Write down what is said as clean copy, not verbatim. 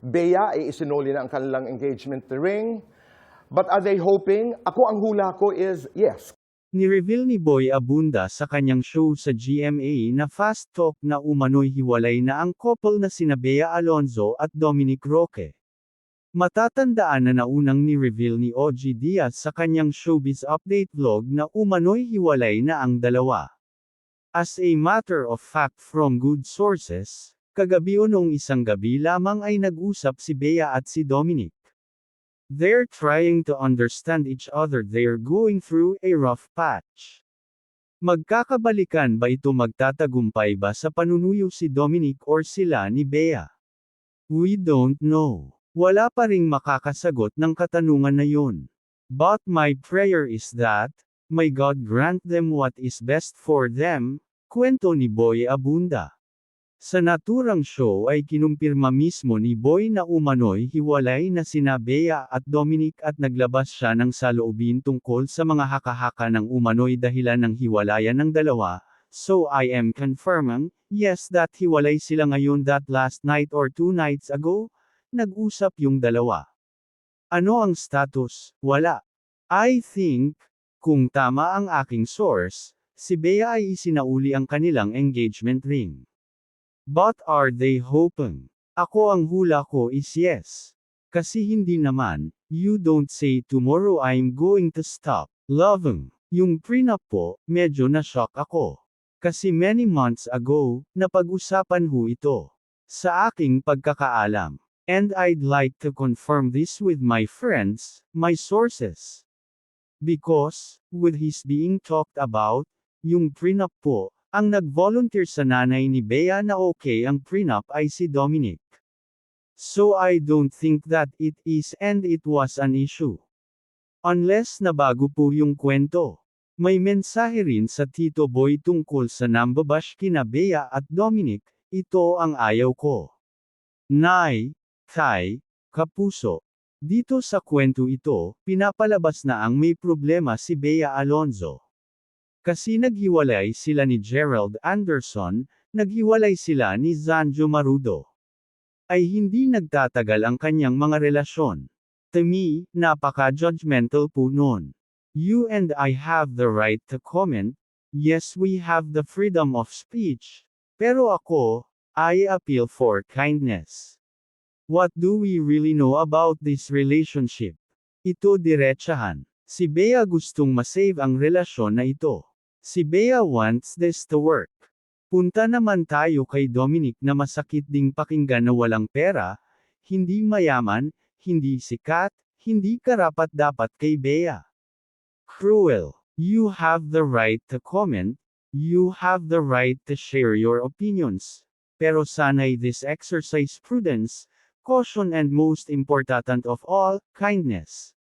Bea ay isinuli na ang kanilang engagement ring. But are they hoping? Ako ang hula ko is yes. Ni-reveal ni Boy Abunda sa kanyang show sa GMA na Fast Talk na umano'y hiwalay na ang couple na sina Bea Alonzo at Dominic Roque. Matatandaan na naunang ni-reveal ni OG Diaz sa kanyang showbiz update vlog na umano'y hiwalay na ang dalawa. As a matter of fact from good sources, kagabi o noong isang gabi lamang ay nag-usap si Bea at si Dominic. They're trying to understand each other, they're going through a rough patch. Magkakabalikan ba ito, magtatagumpay ba sa panunuyo si Dominic or sila ni Bea? We don't know. Wala pa ring makakasagot ng katanungan na yun. But my prayer is that, may God grant them what is best for them, kwento ni Boy Abunda. Sa naturang show ay kinumpirma mismo ni Boy na umano'y hiwalay na sina Bea at Dominic at naglabas siya ng saloobin tungkol sa mga haka-haka ng umano'y dahilan ng hiwalayan ng dalawa. So I am confirming, yes, that hiwalay sila ngayon, that last night or 2 nights ago, nag-usap yung dalawa. Ano ang status? Wala. I think, kung tama ang aking source, si Bea ay isinauli ang kanilang engagement ring. But are they hoping? Ako ang hula ko is yes. Kasi hindi naman, you don't say tomorrow I'm going to stop loving. Yung prenup po, medyo na-shock ako. Kasi many months ago, napag-usapan ho ito. Sa aking pagkakaalam. And I'd like to confirm this with my friends, my sources. Because, with his being talked about, yung prenup po, ang nag-volunteer sa nanay ni Bea na okay ang prenup ay si Dominic. So I don't think that it is and it was an issue. Unless nabago po yung kwento. May mensahe rin sa Tito Boy tungkol sa nambabash kina Bea at Dominic, ito ang ayaw ko. Nay, Tay, Kapuso. Dito sa kwento ito, pinapalabas na ang may problema si Bea Alonzo. Kasi naghiwalay sila ni Gerald Anderson, naghiwalay sila ni Zanjo Marudo. Ay hindi nagtatagal ang kanyang mga relasyon. To me, napaka-judgmental po nun. You and I have the right to comment, yes we have the freedom of speech, pero ako, I appeal for kindness. What do we really know about this relationship? Ito diretsahan. Si Bea gustong masave ang relasyon na ito. Si Bea wants this to work. Punta naman tayo kay Dominic na masakit ding pakinggan na walang pera, hindi mayaman, hindi sikat, hindi karapat-dapat kay Bea. Cruel. You have the right to comment, you have the right to share your opinions. Pero sana'y this exercise prudence, caution and most important of all, kindness.